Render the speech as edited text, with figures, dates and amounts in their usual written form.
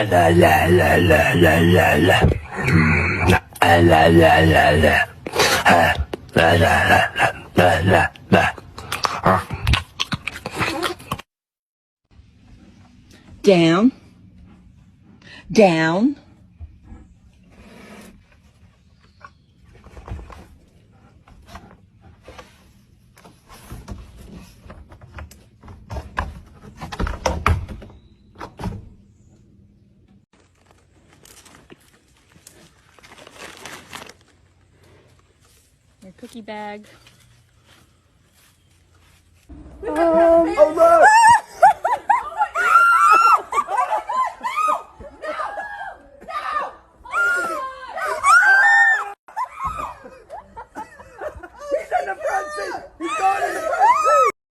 la la la la la la la. La la la la la. La la la la la la. Down, down. Your cookie bag. Oh.